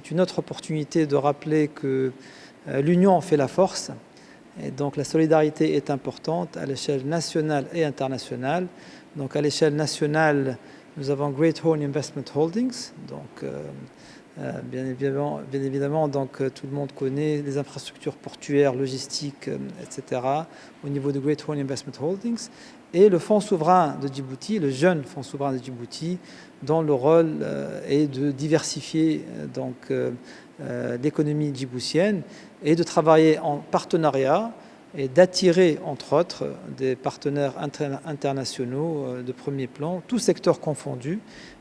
c'est une autre opportunité de rappeler que l'union fait la force. Et donc la solidarité est importante à l'échelle nationale et internationale. Donc à l'échelle nationale, nous avons Great Horn Investment Holdings. Donc bien évidemment donc, tout le monde connaît les infrastructures portuaires, logistiques, etc. au niveau de Great Horn Investment Holdings. Et le fonds souverain de Djibouti, le jeune fonds souverain de Djibouti, dont le rôle est de diversifier l'économie djiboutienne et de travailler en partenariat et d'attirer, entre autres, des partenaires internationaux de premier plan, tous secteurs confondus.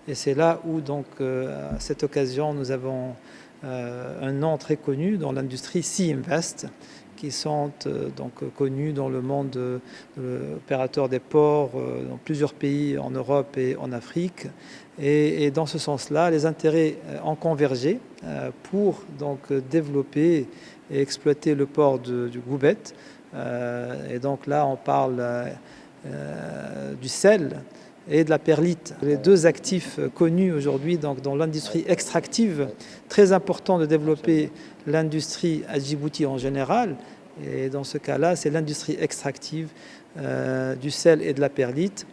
Et c'est là où, donc, à cette occasion, nous avons un nom très connu dans l'industrie Sea Invest, qui sont donc connus dans le monde opérateurs des ports dans plusieurs pays en Europe et en Afrique. Et dans ce sens-là, les intérêts ont convergé pour donc développer et exploiter le port du Goubet. Et donc là, on parle du sel et de la perlite. Les deux actifs connus aujourd'hui dans l'industrie extractive. Très important de développer l'industrie à Djibouti en général. Et dans ce cas-là, c'est l'industrie extractive du sel et de la perlite,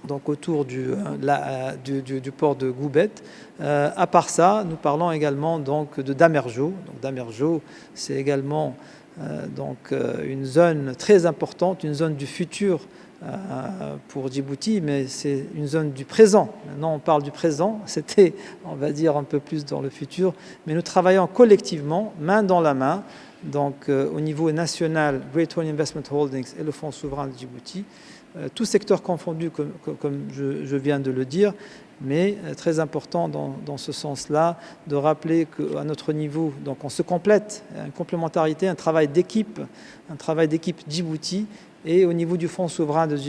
donc autour du port de Goubet. À part ça, nous parlons également donc, de Damerjo. Damerjo, c'est également une zone très importante, une zone du futur pour Djibouti, mais c'est une zone du présent. Maintenant, on parle du présent, c'était, on va dire, un peu plus dans le futur, mais nous travaillons collectivement, main dans la main, donc au niveau national, Great Horn Investment Holdings et le Fonds souverain de Djibouti, tous secteurs confondus, comme je viens de le dire, mais très important dans ce sens-là de rappeler qu'à notre niveau, donc on se complète, une complémentarité, un travail d'équipe Djibouti, et au niveau du Fonds souverain de Djibouti,